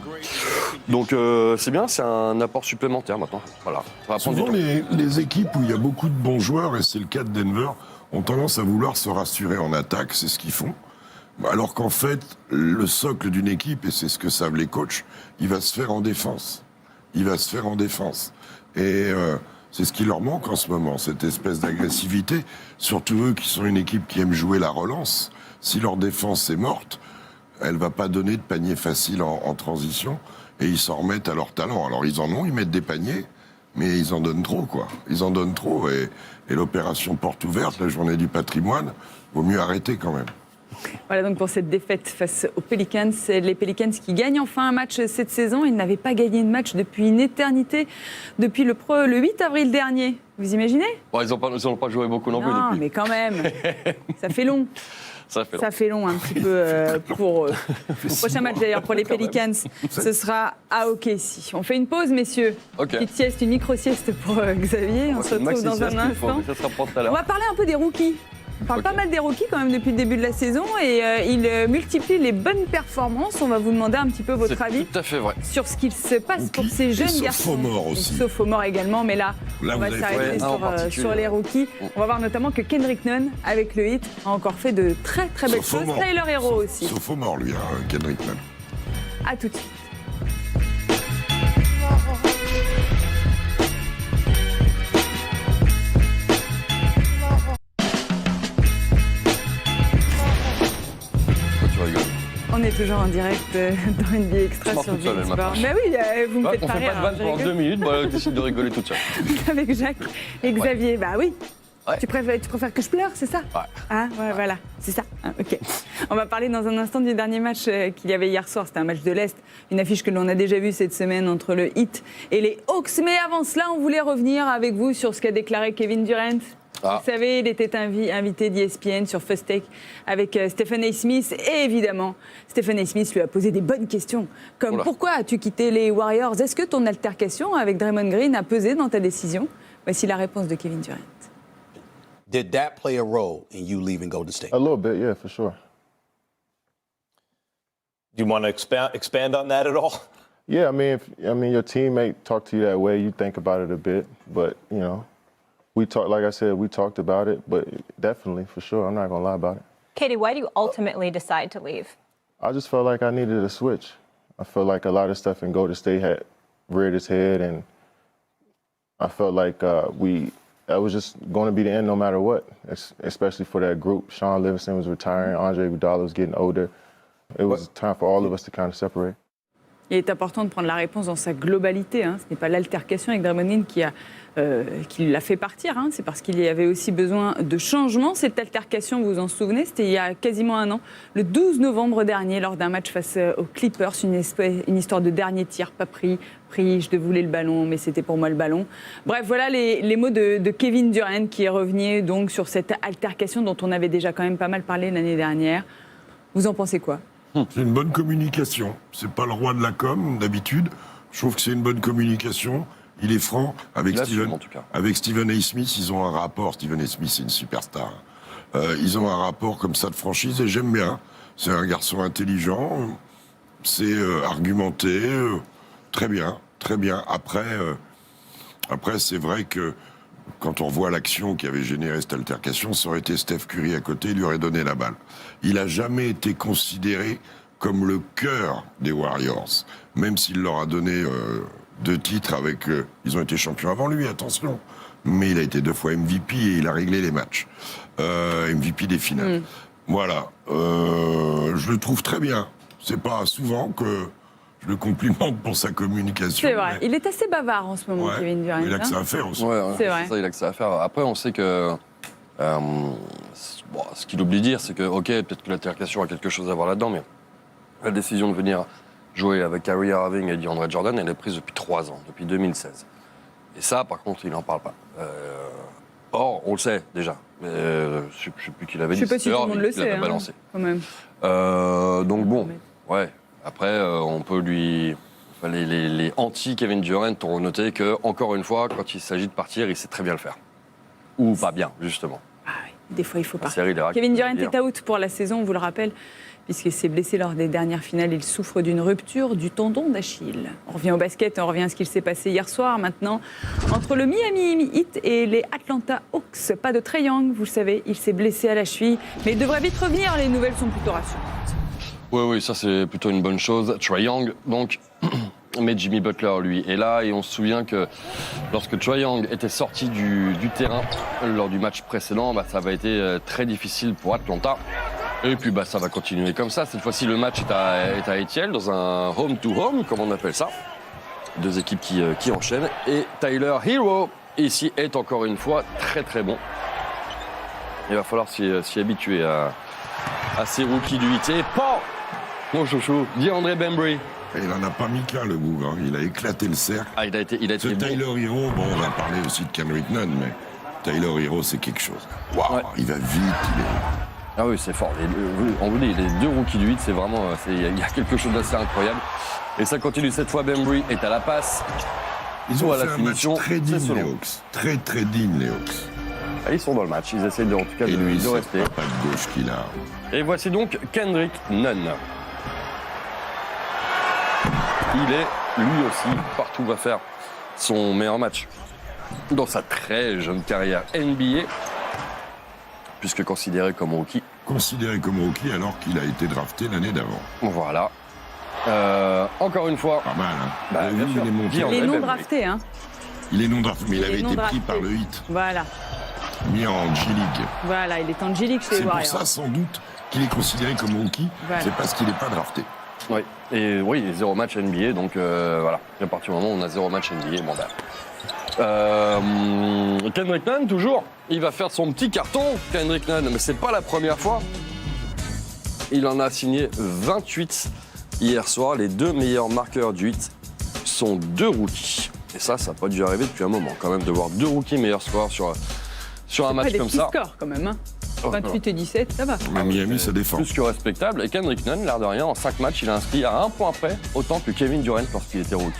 [SPEAKER 3] Donc c'est bien, c'est un apport supplémentaire maintenant. Voilà.
[SPEAKER 4] Souvent, les équipes où il y a beaucoup de bons joueurs, et c'est le cas de Denver, ont tendance à vouloir se rassurer en attaque, c'est ce qu'ils font. Alors qu'en fait, le socle d'une équipe, et c'est ce que savent les coachs, il va se faire en défense. Et c'est ce qui leur manque en ce moment, cette espèce d'agressivité. Surtout eux qui sont une équipe qui aime jouer la relance. Si leur défense est morte, elle va pas donner de panier facile en transition. Et ils s'en remettent à leur talent. Alors ils en ont, ils mettent des paniers. mais ils en donnent trop, quoi. Ils en donnent trop, et l'opération porte ouverte, la journée du patrimoine, vaut mieux arrêter quand même.
[SPEAKER 2] Voilà donc pour cette défaite face aux Pelicans. C'est les Pelicans qui gagnent enfin un match cette saison. Ils n'avaient pas gagné de match depuis une éternité, depuis le 8 avril dernier. Vous imaginez ?
[SPEAKER 3] Bon, ils n'ont pas joué beaucoup non plus
[SPEAKER 2] Non,
[SPEAKER 3] depuis.
[SPEAKER 2] mais quand même, ça fait long.
[SPEAKER 3] Ça fait long.
[SPEAKER 2] Ça fait long un petit peu pour eux. Le prochain match d'ailleurs pour les Pelicans, ce sera à OKC. On fait une pause, messieurs.
[SPEAKER 3] Ok.
[SPEAKER 2] Petite sieste, une micro-sieste pour Xavier. On se retrouve dans un instant.
[SPEAKER 3] Ça sera pour tout à
[SPEAKER 2] On
[SPEAKER 3] l'heure.
[SPEAKER 2] va parler un peu des rookies. On parle
[SPEAKER 3] Ok.
[SPEAKER 2] pas mal des rookies quand même depuis le début de la saison et ils multiplient les bonnes performances. On va vous demander un petit peu votre avis
[SPEAKER 3] C'est tout à fait vrai.
[SPEAKER 2] sur ce qu'il se passe
[SPEAKER 4] Rookies
[SPEAKER 2] pour ces jeunes
[SPEAKER 4] et
[SPEAKER 2] garçons.
[SPEAKER 4] sophomores aussi.
[SPEAKER 2] Et sophomores également, mais là
[SPEAKER 4] Là,
[SPEAKER 2] on
[SPEAKER 4] vous
[SPEAKER 2] va
[SPEAKER 4] avez
[SPEAKER 2] s'arrêter
[SPEAKER 3] fait- en particulier.
[SPEAKER 2] sur les rookies. On va voir notamment que Kendrick Nunn, avec le hit, a encore fait de très très belles choses.
[SPEAKER 4] Sophomore.
[SPEAKER 2] Tyler Hero aussi.
[SPEAKER 4] Sophomore, lui, hein, Kendrick Nunn.
[SPEAKER 2] À tout de suite.
[SPEAKER 3] Pourquoi tu rigoles?
[SPEAKER 2] On est toujours en direct dans NBA Extra
[SPEAKER 3] Je m'en
[SPEAKER 2] sur
[SPEAKER 3] fous de ça, elle
[SPEAKER 2] Sport.
[SPEAKER 3] m'approche.
[SPEAKER 2] Mais oui, vous me
[SPEAKER 3] Ouais,
[SPEAKER 2] faites
[SPEAKER 3] on
[SPEAKER 2] pas
[SPEAKER 3] fait
[SPEAKER 2] rire.
[SPEAKER 3] pas de vanne
[SPEAKER 2] je
[SPEAKER 3] pendant
[SPEAKER 2] rigole.
[SPEAKER 3] 2 minutes, bah, elle décide de rigoler toute seule.
[SPEAKER 2] Avec Jacques et Xavier. Bah oui.
[SPEAKER 3] Ouais.
[SPEAKER 2] Tu préfères que je pleure, c'est ça?
[SPEAKER 3] Ouais.
[SPEAKER 2] Ah, ouais, voilà, c'est ça. Ah, ok. On va parler dans un instant du dernier match qu'il y avait hier soir. C'était un match de l'Est, une affiche que l'on a déjà vue cette semaine entre le Heat et les Hawks. Mais avant cela, on voulait revenir avec vous sur ce qu'a déclaré Kevin Durant.
[SPEAKER 3] Ah.
[SPEAKER 2] Vous savez, il était invité d'ESPN sur First Take avec Stephen A. Smith. Et évidemment, Stephen A. Smith lui a posé des bonnes questions. Comme
[SPEAKER 3] Oula.
[SPEAKER 2] pourquoi as-tu quitté les Warriors? Est-ce que ton altercation avec Draymond Green a pesé dans ta décision? Voici la réponse de Kevin Durant.
[SPEAKER 6] Did that play a role in you leaving Golden State?
[SPEAKER 7] A little bit, yeah, for sure.
[SPEAKER 8] Do you want to expand on that at all?
[SPEAKER 7] Yeah, I mean, your teammate talked to you that way. You think about it a bit, but you know, we talked. Like I said, we talked about it, but definitely, for sure, I'm not gonna lie about it.
[SPEAKER 9] Katie, why do you ultimately decide to leave?
[SPEAKER 7] I just felt like I needed a switch. I felt like a lot of stuff in Golden State had reared its head, and I felt like that was just going to be the end no matter what, especially for that group. Sean Livingston was retiring, Andre Iguodala was getting older. It was time for all of us to kind of separate.
[SPEAKER 2] Il est important de prendre la réponse dans sa globalité. Ce n'est pas l'altercation avec Draymond Green qui l'a fait partir. C'est parce qu'il y avait aussi besoin de changement. Cette altercation, vous vous en souvenez, c'était il y a quasiment un an, le 12 novembre dernier, lors d'un match face aux Clippers. Une histoire de dernier tir, pas pris, je te voulais le ballon, mais c'était pour moi le ballon. Bref, voilà les mots de Kevin Durant qui est revenu donc sur cette altercation dont on avait déjà quand même pas mal parlé l'année dernière. Vous en pensez quoi ?
[SPEAKER 4] C'est une bonne communication. C'est pas le roi de la com, d'habitude. Je trouve que c'est une bonne communication. Il est franc. Avec
[SPEAKER 3] Il assume,
[SPEAKER 4] Steven,
[SPEAKER 3] en tout cas.
[SPEAKER 4] avec Stephen A. Smith, ils ont un rapport. Stephen A. Smith, c'est une superstar. Ils ont un rapport comme ça de franchise et j'aime bien. C'est un garçon intelligent. C'est argumenté. Très bien, très bien. Après, c'est vrai que quand on voit l'action qui avait généré cette altercation, ça aurait été Steph Curry à côté, il lui aurait donné la balle. Il n'a jamais été considéré comme le cœur des Warriors, même s'il leur a donné 2 titres avec... ils ont été champions avant lui, attention. Mais il a été 2 fois MVP et il a réglé les matchs. MVP des finales. Voilà. Je le trouve très bien. C'est pas souvent que je le complimente pour sa communication.
[SPEAKER 2] C'est vrai.
[SPEAKER 4] mais-
[SPEAKER 2] Il est assez bavard en ce moment,
[SPEAKER 4] Ouais,
[SPEAKER 2] Kevin Durant.
[SPEAKER 4] il a que ça à faire aussi.
[SPEAKER 3] Ouais,
[SPEAKER 2] C'est vrai.
[SPEAKER 3] ça, il a que ça à faire. Après, on sait que. Ce qu'il oublie de dire, c'est que, ok, peut-être que l'altercation a quelque chose à voir là-dedans, mais la décision de venir jouer avec Kyrie Irving et DeAndre Jordan, elle est prise depuis 3 ans, depuis 2016. Et ça, par contre, il n'en parle pas. Or, on le sait déjà. Je ne sais plus qui l'avait dit.
[SPEAKER 2] Je ne sais pas si tout le monde le
[SPEAKER 3] il
[SPEAKER 2] sait,
[SPEAKER 3] l'avait balancé.
[SPEAKER 2] quand même.
[SPEAKER 3] Donc bon, ouais. Après, on peut lui... Enfin, les anti-Kevin Durant ont noté que, encore une fois, quand il s'agit de partir, il sait très bien le faire. Ou pas bien, justement.
[SPEAKER 2] Ah oui, des fois, il faut
[SPEAKER 3] La
[SPEAKER 2] partir.
[SPEAKER 3] série des racks,
[SPEAKER 2] Kevin
[SPEAKER 3] je veux
[SPEAKER 2] Durant
[SPEAKER 3] dire.
[SPEAKER 2] est out pour la saison, on vous le rappelle, puisqu'il s'est blessé lors des dernières finales. Il souffre d'une rupture du tendon d'Achille. On revient au basket, on revient à ce qu'il s'est passé hier soir. Maintenant, entre le Miami Heat et les Atlanta Hawks, pas de Trae Young, vous le savez, il s'est blessé à la cheville. Mais il devrait vite revenir, les nouvelles sont plutôt rassurantes.
[SPEAKER 3] Oui, ça c'est plutôt une bonne chose. Trae Young, donc, mais Jimmy Butler, lui, est là. Et on se souvient que lorsque Trae Young était sorti du terrain lors du match précédent, ça avait été très difficile pour Atlanta. Et puis ça va continuer comme ça. Cette fois-ci, le match est à Etiel, dans un home-to-home, comme on appelle ça. Deux équipes qui enchaînent. Et Tyler Hero, ici, est encore une fois très très bon. Il va falloir s'y habituer à ces rookies du 8. Et pas mon chouchou, DeAndre Bembry.
[SPEAKER 4] Et il n'en a pas mis qu'un, le bougre. Hein. Il a éclaté le cercle.
[SPEAKER 3] Ah, il a été
[SPEAKER 4] Ce
[SPEAKER 3] bon.
[SPEAKER 4] Tyler Hero, bon, on va parler aussi de Kendrick Nunn, mais Tyler Hero, c'est quelque chose. Waouh,
[SPEAKER 3] Ouais.
[SPEAKER 4] il va vite, il est...
[SPEAKER 3] Ah oui, c'est fort. On vous dit, les deux rookies du 8, c'est vraiment... Il y a quelque chose d'assez incroyable. Et ça continue cette fois. Bembry est à la passe.
[SPEAKER 4] Ils ont
[SPEAKER 3] à
[SPEAKER 4] fait
[SPEAKER 3] la
[SPEAKER 4] un
[SPEAKER 3] finition,
[SPEAKER 4] match très
[SPEAKER 3] c'est
[SPEAKER 4] digne,
[SPEAKER 3] selon.
[SPEAKER 4] les Hawks. Très, très digne, les Hawks.
[SPEAKER 3] Ah, ils sont dans le match. Ils essayent en tout cas
[SPEAKER 4] Et lui,
[SPEAKER 3] de
[SPEAKER 4] c'est
[SPEAKER 3] rester.
[SPEAKER 4] pas de gauche qu'il a.
[SPEAKER 3] Et voici donc Kendrick Nunn. Il est, lui aussi, partout va faire son meilleur match dans sa très jeune carrière NBA, puisque considéré comme rookie.
[SPEAKER 4] Considéré comme rookie alors qu'il a été drafté l'année d'avant.
[SPEAKER 3] Voilà. Encore une fois,
[SPEAKER 4] Pas mal, hein.
[SPEAKER 3] Bah,
[SPEAKER 4] Vous avez
[SPEAKER 3] bien
[SPEAKER 4] vu,
[SPEAKER 3] sûr.
[SPEAKER 4] il est monté.
[SPEAKER 3] Dire-
[SPEAKER 2] Les
[SPEAKER 3] Ouais,
[SPEAKER 2] non
[SPEAKER 3] ben,
[SPEAKER 2] draftés, hein.
[SPEAKER 4] Il est non drafté, mais il
[SPEAKER 2] Il
[SPEAKER 4] avait
[SPEAKER 2] est non
[SPEAKER 4] été pris
[SPEAKER 2] drafté.
[SPEAKER 4] par le Heat,
[SPEAKER 2] Voilà.
[SPEAKER 4] mis en G-League.
[SPEAKER 2] Voilà, il est en G-League chez
[SPEAKER 4] C'est
[SPEAKER 2] les
[SPEAKER 4] pour
[SPEAKER 2] Warriors.
[SPEAKER 4] ça, sans doute, qu'il est considéré comme rookie.
[SPEAKER 2] Voilà.
[SPEAKER 4] C'est parce qu'il n'est pas drafté.
[SPEAKER 3] oui. Et oui, zéro match NBA, donc voilà. À partir du moment où on a zéro match NBA, bon ben. Kendrick Nunn, toujours, il va faire son petit carton, Kendrick Nunn, mais c'est pas la première fois. Il en a signé 28 hier soir. Les deux meilleurs marqueurs du 8 sont deux rookies. Et ça n'a pas dû arriver depuis un moment, quand même, de voir deux rookies meilleurs scores sur un match
[SPEAKER 2] Pas des
[SPEAKER 3] comme
[SPEAKER 2] petits
[SPEAKER 3] ça.
[SPEAKER 2] scores, quand même. Hein.
[SPEAKER 3] Oh,
[SPEAKER 2] 28 et 17, ça va.
[SPEAKER 4] À Miami, ça défend.
[SPEAKER 3] Plus que respectable. Et Kendrick Nunn, l'air de rien, en 5 matchs, il a inscrit à 1 point près, autant que Kevin Durant lorsqu'il était rookie.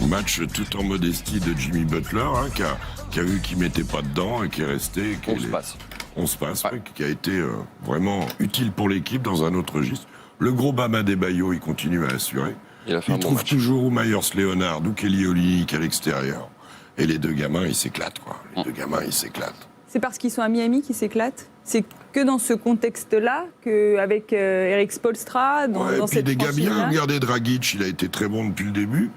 [SPEAKER 4] Match tout en modestie de Jimmy Butler, hein, qui a vu qu'il mettait pas dedans et qui est resté.
[SPEAKER 3] On se passe.
[SPEAKER 4] On se passe,
[SPEAKER 3] Ouais.
[SPEAKER 4] ouais, qui a été vraiment utile pour l'équipe dans un autre registre. Le gros Bam Adebayo, il continue à assurer.
[SPEAKER 3] Il a fait un
[SPEAKER 4] Il
[SPEAKER 3] bon
[SPEAKER 4] trouve
[SPEAKER 3] match.
[SPEAKER 4] toujours ou Myers Leonard ou Kelly Olynyk à l'extérieur. Et les deux gamins, ils s'éclatent, quoi. Les deux gamins, ils s'éclatent.
[SPEAKER 2] C'est parce qu'ils sont à Miami qu'ils s'éclatent. C'est que dans ce contexte-là, qu'avec Eric Spoelstra, dans,
[SPEAKER 4] Ouais, et
[SPEAKER 2] dans
[SPEAKER 4] puis
[SPEAKER 2] cette
[SPEAKER 4] des gars bien.
[SPEAKER 2] franchise-là.
[SPEAKER 4] Regardez Dragic, il a été très bon depuis le début.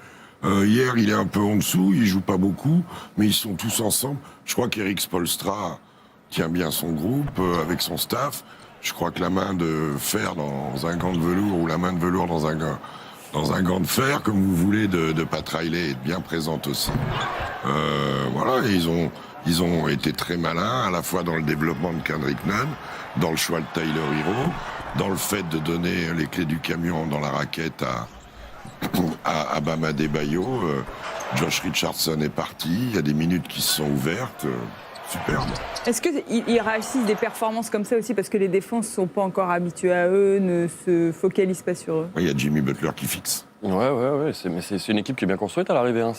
[SPEAKER 4] Hier, il est un peu en dessous, il joue pas beaucoup, mais ils sont tous ensemble. Je crois qu'Eric Spoelstra tient bien son groupe avec son staff. Je crois que la main de fer dans un gant de velours ou la main de velours dans un gant de fer, comme vous voulez, de Pat Riley est bien présente aussi. Voilà, et ils ont été très malins, à la fois dans le développement de Kendrick Nunn, dans le choix de Tyler Hero, dans le fait de donner les clés du camion dans la raquette à Bam Adebayo. Josh Richardson est parti, il y a des minutes qui se sont ouvertes. Superbe.
[SPEAKER 2] Est-ce qu'ils réussissent des performances comme ça aussi parce que les défenses ne sont pas encore habituées à eux, ne se focalisent pas sur eux?
[SPEAKER 4] Il y a Jimmy Butler qui fixe.
[SPEAKER 3] Ouais, mais c'est une équipe qui est bien construite à l'arrivée. Hein.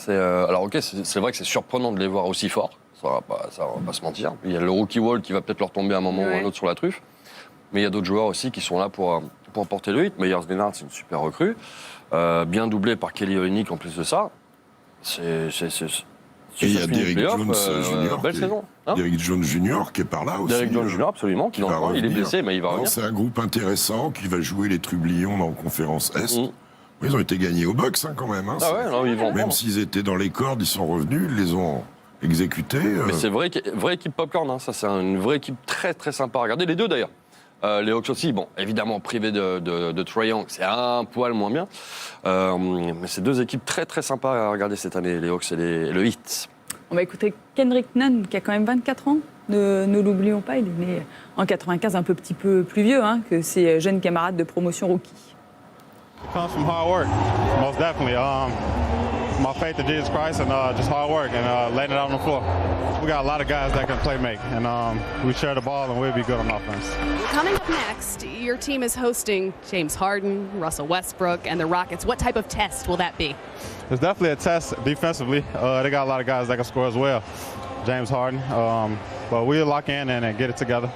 [SPEAKER 3] Alors ok, c'est vrai que c'est surprenant de les voir aussi forts, ça va pas se mentir. Il y a le rookie wall qui va peut-être leur tomber à un moment ou un autre sur la truffe, mais il y a d'autres joueurs aussi qui sont là pour porter le hit. Myers Leonard, c'est une super recrue, bien doublé par Kelly Olynyk en plus de ça.
[SPEAKER 4] Et il y a Derrick
[SPEAKER 3] Playoff,
[SPEAKER 4] Jones Jr.
[SPEAKER 3] Belle saison. Hein,
[SPEAKER 4] Derrick Jones Jr. qui est par là aussi.
[SPEAKER 3] Derrick Jones Jr. absolument, qui
[SPEAKER 4] va
[SPEAKER 3] il est
[SPEAKER 4] revenir.
[SPEAKER 3] blessé, mais il va
[SPEAKER 4] Non,
[SPEAKER 3] revenir.
[SPEAKER 4] c'est un groupe intéressant qui va jouer les Trublions dans la conférence Est.
[SPEAKER 3] Mm.
[SPEAKER 4] Ils ont été gagnés au box quand même. Hein,
[SPEAKER 3] Ah ouais, non, ils vont
[SPEAKER 4] même
[SPEAKER 3] prendre.
[SPEAKER 4] s'ils étaient dans les cordes, ils sont revenus, ils les ont exécutés.
[SPEAKER 3] Mais c'est vraie équipe popcorn, hein. Ça c'est une vraie équipe très très sympa à regarder. Les deux d'ailleurs. Les Hawks aussi, bon, évidemment privés de Trae Young, c'est un poil moins bien. Mais c'est deux équipes très très sympas à regarder cette année, les Hawks et le Heat.
[SPEAKER 2] On va écouter Kendrick Nunn, qui a quand même 24 ans. Ne l'oublions pas, il est né en 95, un petit peu plus vieux que ses jeunes camarades de promotion rookie.
[SPEAKER 10] It comes from hard work, most definitely. My faith in Jesus Christ and just hard work and laying it out on the floor. We got a lot of guys that can play make, and we share the ball and we'll be good on offense.
[SPEAKER 11] Coming up next, your team is hosting James Harden, Russell Westbrook, and the Rockets. What type of test will that be?
[SPEAKER 10] It's definitely a test defensively. They got a lot of guys that can score as well. James Harden, but we'll lock in and get it together.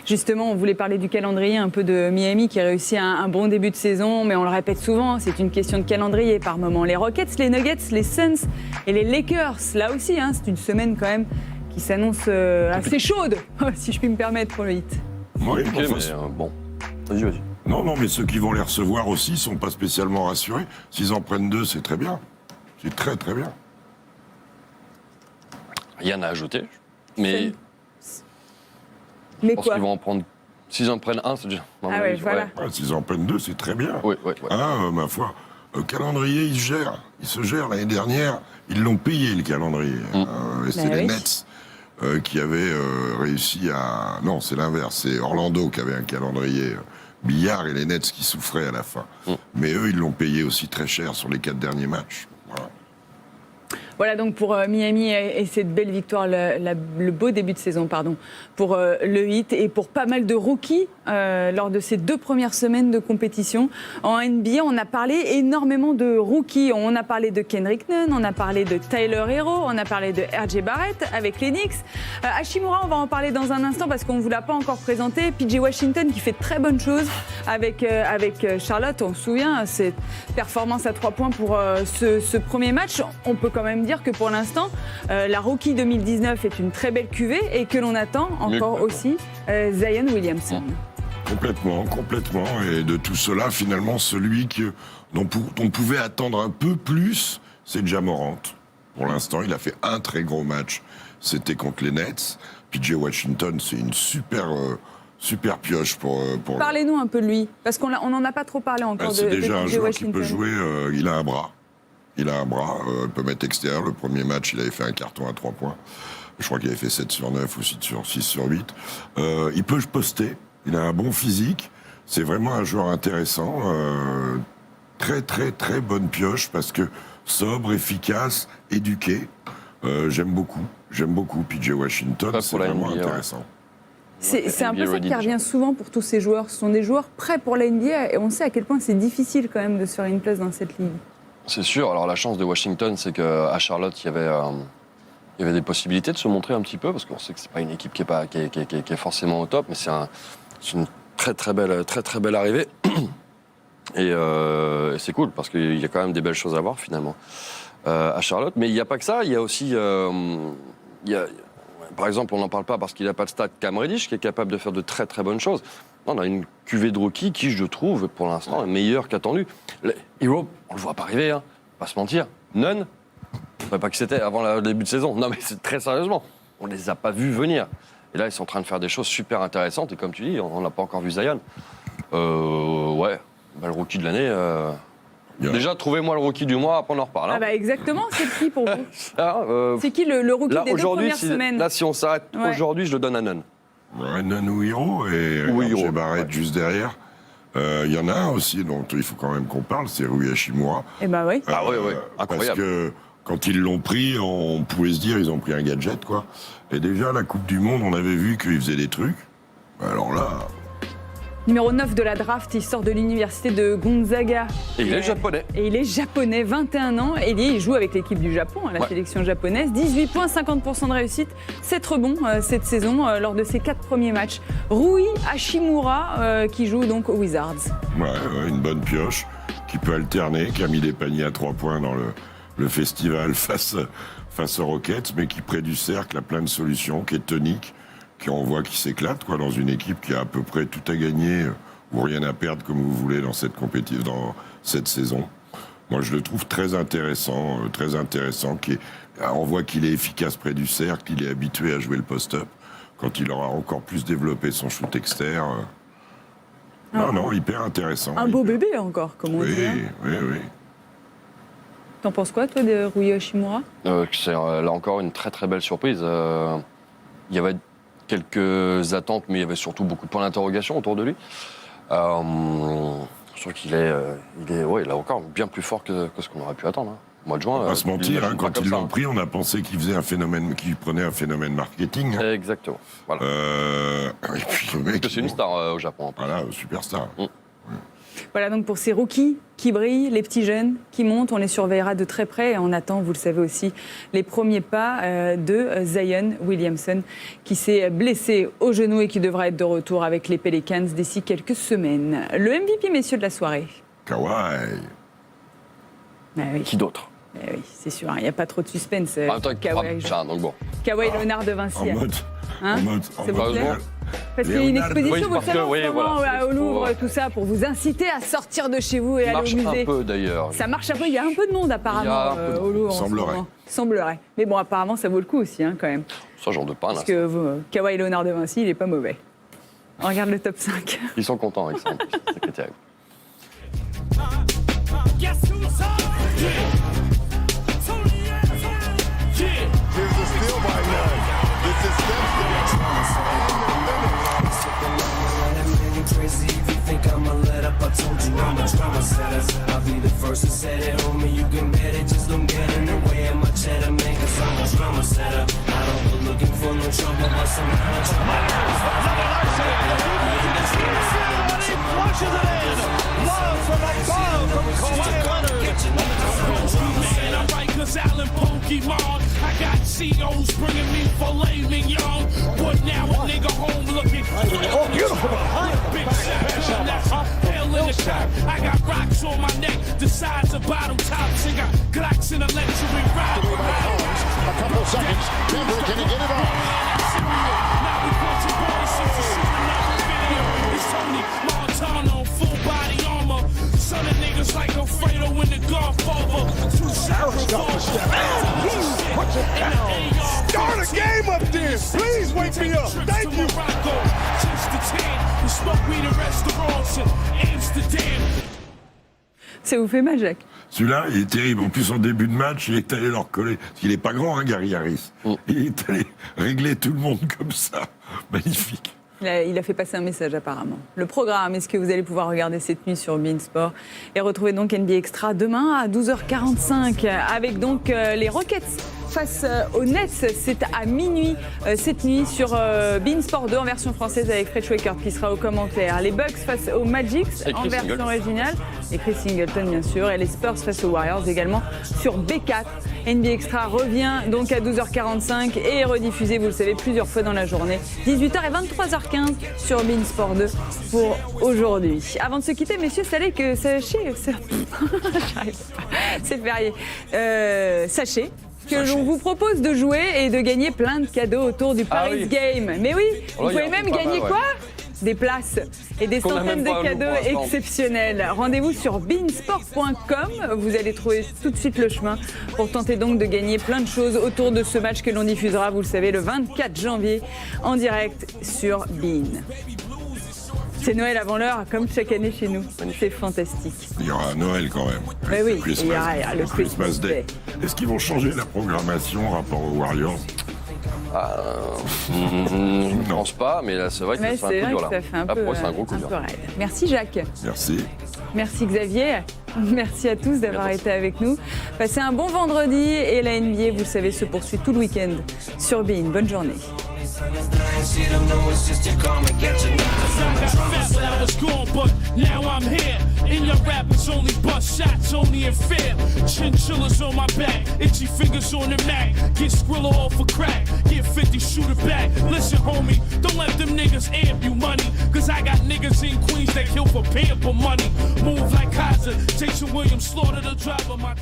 [SPEAKER 2] Justement, on voulait parler du calendrier un peu de Miami qui a réussi un bon début de saison, mais on le répète souvent, c'est une question de calendrier par moment. Les Rockets, les Nuggets, les Suns et les Lakers, là aussi, c'est une semaine quand même qui s'annonce assez chaude, si je puis me permettre pour le Heat.
[SPEAKER 4] Oui,
[SPEAKER 3] Ok,
[SPEAKER 4] enfin,
[SPEAKER 3] mais bon, vas-y.
[SPEAKER 4] Non, mais ceux qui vont les recevoir aussi sont pas spécialement rassurés. S'ils en prennent 2, c'est très bien. C'est très très bien.
[SPEAKER 3] Rien à ajouter, mais
[SPEAKER 2] Mais
[SPEAKER 3] je pense
[SPEAKER 2] quoi
[SPEAKER 3] qu'ils vont en prendre. S'ils en prennent un, c'est déjà.
[SPEAKER 2] Ah ouais, voilà.
[SPEAKER 4] S'ils en prennent 2, c'est très bien.
[SPEAKER 3] Oui.
[SPEAKER 4] Ma foi. Le calendrier, il se gère. L'année dernière, ils l'ont payé, le calendrier. Et c'est les Nets qui avaient réussi à... Non, c'est l'inverse. C'est Orlando qui avait un calendrier billard et les Nets qui souffraient à la fin. Mais eux, ils l'ont payé aussi très cher sur les 4 derniers matchs.
[SPEAKER 2] Voilà donc pour Miami et cette belle victoire, le beau début de saison, pour le Heat et pour pas mal de rookies lors de ces 2 premières semaines de compétition. En NBA, on a parlé énormément de rookies. On a parlé de Kendrick Nunn, on a parlé de Tyler Hero, on a parlé de RJ Barrett avec les Knicks. Hachimura, on va en parler dans un instant parce qu'on ne vous l'a pas encore présenté. PJ Washington qui fait de très bonnes choses avec Charlotte. On se souvient, cette performance à 3 points pour ce premier match. On peut quand même dire que pour l'instant, la Rookie 2019 est une très belle cuvée et que l'on attend encore aussi Zion Williamson.
[SPEAKER 4] Complètement. Et de tout cela, finalement, celui dont on pouvait attendre un peu plus, c'est Ja Morant. Pour l'instant, il a fait un très gros match. C'était contre les Nets. PJ Washington, c'est une super pioche pour
[SPEAKER 2] Parlez-nous un peu de lui, parce qu'on n'en a pas trop parlé encore
[SPEAKER 4] c'est
[SPEAKER 2] de
[SPEAKER 4] déjà un
[SPEAKER 2] PJ
[SPEAKER 4] joueur
[SPEAKER 2] Washington.
[SPEAKER 4] qui peut jouer, il a un bras. Il peut mettre extérieur. Le premier match, il avait fait un carton à 3 points. Je crois qu'il avait fait 7 sur 9 ou 6 sur 8. Il peut poster. Il a un bon physique. C'est vraiment un joueur intéressant. Très, très, très bonne pioche parce que sobre, efficace, éduqué. J'aime beaucoup PJ Washington. C'est vraiment intéressant.
[SPEAKER 2] C'est un peu ça qui revient souvent pour tous ces joueurs. Ce sont des joueurs prêts pour la NBA et on sait à quel point c'est difficile quand même de se faire une place dans cette ligue.
[SPEAKER 3] C'est sûr. Alors la chance de Washington, c'est qu'à Charlotte, il y avait des possibilités de se montrer un petit peu, parce qu'on sait que c'est pas une équipe qui est forcément au top, mais c'est une très très belle arrivée. Et c'est cool parce qu'il y a quand même des belles choses à voir finalement à Charlotte. Mais il n'y a pas que ça. Il y a aussi, par exemple, on n'en parle pas parce qu'il n'a pas de stat, Cam Reddish, qui est capable de faire de très très bonnes choses. On a une cuvée de rookies qui, je trouve, pour l'instant, est meilleure qu'attendue. Hero, on le voit pas arriver, hein, pas se mentir. Nunn, on ne savait pas qui c'était avant le début de saison. Non, mais c'est très sérieusement, on les a pas vus venir. Et là, ils sont en train de faire des choses super intéressantes. Et comme tu dis, on n'a pas encore vu Zion. Ouais, le rookie de l'année. Déjà, trouvez-moi le rookie du mois, après on en reparle. Hein.
[SPEAKER 2] Ah bah exactement, c'est qui pour vous C'est qui le rookie des 2 premières semaines?
[SPEAKER 3] Là, si on s'arrête aujourd'hui, je le donne à Nunn.
[SPEAKER 4] Nunn ou Hero et RJ Barrett juste derrière. Il y en a un aussi dont il faut quand même qu'on parle, c'est Rui Hachimura.
[SPEAKER 2] Eh ben oui.
[SPEAKER 3] Oui, incroyable.
[SPEAKER 4] Parce que quand ils l'ont pris, on pouvait se dire ils ont pris un gadget, quoi. Et déjà, la Coupe du Monde, on avait vu qu'il faisait des trucs. Alors là...
[SPEAKER 2] Numéro 9 de la draft, il sort de l'université de Gonzaga.
[SPEAKER 3] Et il est japonais.
[SPEAKER 2] Et il est japonais, 21 ans. Et il joue avec l'équipe du Japon, la sélection japonaise. 18 points, 50% de réussite. 7 rebonds cette saison lors de ses 4 premiers matchs. Rui Hachimura qui joue donc aux Wizards.
[SPEAKER 4] Ouais, une bonne pioche qui peut alterner, qui a mis des paniers à 3 points dans le festival face aux Rockets, mais qui près du cercle a plein de solutions, qui est tonique. On voit qu'il s'éclate dans une équipe qui a à peu près tout à gagner ou rien à perdre, comme vous voulez, dans cette compétition, dans cette saison. Moi, je le trouve très intéressant. On voit qu'il est efficace près du cercle, qu'il est habitué à jouer le post-up. Quand il aura encore plus développé son shoot externe. Non, hyper intéressant.
[SPEAKER 2] Un beau bébé encore, comme on dit.
[SPEAKER 4] Oui.
[SPEAKER 2] T'en penses quoi, toi, de Rui Hachimura?
[SPEAKER 3] C'est là encore une très très belle surprise. Il y avait quelques attentes, mais il y avait surtout beaucoup de points d'interrogation autour de lui. Je trouve qu'il est là encore bien plus fort que ce qu'on aurait pu attendre. Hein. Au mois de juin.
[SPEAKER 4] On va pas se mentir, quand ils l'ont pris, on a pensé qu'il prenait un phénomène marketing. Hein.
[SPEAKER 3] Exactement. Voilà.
[SPEAKER 4] Et puis le mec,
[SPEAKER 3] c'est une star au Japon.
[SPEAKER 4] Voilà, superstar.
[SPEAKER 2] Voilà donc pour ces rookies qui brillent, les petits jeunes qui montent, on les surveillera de très près et on attend, vous le savez aussi, les premiers pas de Zion Williamson qui s'est blessé au genou et qui devra être de retour avec les Pelicans d'ici quelques semaines. Le MVP, messieurs, de la soirée.
[SPEAKER 4] Kawhi.
[SPEAKER 2] Ah oui.
[SPEAKER 3] Qui d'autre?
[SPEAKER 2] Oui, c'est sûr, il n'y a pas trop de suspense.
[SPEAKER 3] En même temps, donc bon.
[SPEAKER 2] Kawhi Leonard de Vinci.
[SPEAKER 4] En mode.
[SPEAKER 2] C'est bon. Parce qu'il y a une exposition, vous savez, au Louvre, tout ça, pour vous inciter à sortir de chez vous et aller au musée.
[SPEAKER 3] Ça marche un peu, d'ailleurs.
[SPEAKER 2] Ça marche un peu, il y a un peu de monde, apparemment, au Louvre. Semblerait. Mais bon, apparemment, ça vaut le coup aussi, quand même.
[SPEAKER 3] Ça, j'en doute pas.
[SPEAKER 2] Parce que Kawhi Leonard de Vinci, il n'est pas mauvais. On regarde le top 5.
[SPEAKER 3] Ils sont contents, c'est terrible.
[SPEAKER 4] Here's a steal by none. This is
[SPEAKER 12] crazy if you think I'ma let up. I told you I'm a drama setter. I'll be the first to set it, homie. You can bet it, just don't get in the way of my cheddar, man. Cause I'm a drama setter. I don't go looking for no trouble, but somehow I try my best. Flushes it in. Love from above from Kawhi Leonard. Man, I'm right cause Alan Pokemon. I got COs bringing me filet mignon. But now a nigga home looking.
[SPEAKER 13] Oh, beautiful.
[SPEAKER 12] Big Sam, that's hell in the cup. I got rocks on my neck, the size of bottom tops. And got Glocks in a luxury ride.
[SPEAKER 13] A couple seconds. Denver, can he get it off?
[SPEAKER 12] Now we punching boys since the season of the video. It's Tony Montana, full body armor. Son of niggas like Alfredo in the golf over. Two shots.
[SPEAKER 13] Puts it down.
[SPEAKER 12] Start a game up there. Please wake me up. Thank you. Just the 10. We smoke weed in restaurants in Amsterdam.
[SPEAKER 2] Ça vous fait mal, Jacques?
[SPEAKER 4] Celui-là, il est terrible. En plus, en début de match, il est allé leur coller. Parce qu'il n'est pas grand, hein, Gary Harris. Il est allé régler tout le monde comme ça. Magnifique.
[SPEAKER 2] Il a fait passer un message apparemment. Le programme, est-ce que vous allez pouvoir regarder cette nuit sur beIN Sport et retrouver donc NBA Extra demain à 12h45 avec donc les Rockets face aux Nets. C'est à minuit cette nuit sur beIN Sport 2 en version française avec Fred Schweikert qui sera au commentaire. Les Bucks face aux Magic en version originale et Chris Singleton bien sûr et les Spurs face aux Warriors également sur B4. NBA Extra revient donc à 12h45 et est rediffusé, vous le savez, plusieurs fois dans la journée. 18h et 23h15 sur beIN Sport 2 pour aujourd'hui. Avant de se quitter, messieurs, sachez que... C'est férié. Sachez que l'on vous propose de jouer et de gagner plein de cadeaux autour du Paris Game. Mais oui, vous pouvez même gagner quoi ? Des places et des centaines de cadeaux exceptionnels. Rendez-vous sur beINsport.com. Vous allez trouver tout de suite le chemin pour tenter donc de gagner plein de choses autour de ce match que l'on diffusera, vous le savez, le 24 janvier en direct sur beIN. C'est Noël avant l'heure, comme chaque année chez nous. C'est fantastique.
[SPEAKER 4] Il y aura Noël quand même.
[SPEAKER 2] Mais oui,
[SPEAKER 4] il y aura le Christmas Day. Est-ce qu'ils vont changer la programmation en rapport aux Warriors ?
[SPEAKER 3] Je ne pense pas, mais là, c'est vrai que ça fait un coup dur. Là. Après, c'est un gros coup dur.
[SPEAKER 2] Merci Jacques.
[SPEAKER 4] Merci.
[SPEAKER 2] Merci Xavier. Merci à tous d'avoir été avec nous. Passez un bon vendredi et la NBA, vous le savez, se poursuit tout le week-end sur beIN. Bonne journée.
[SPEAKER 12] She don't know it's just your karma catching up. I got fat when I was gone, but now I'm here. In your rappers only bust shots, only in fear. Chinchillas on my back, itchy fingers on the Mac. Get Skrilla off a crack, get 50, shoot it back. Listen, homie, don't let them niggas amp you money. Cause I got niggas in Queens that kill for pamper money. Move like Kaiser, Jason Williams, slaughter the driver, my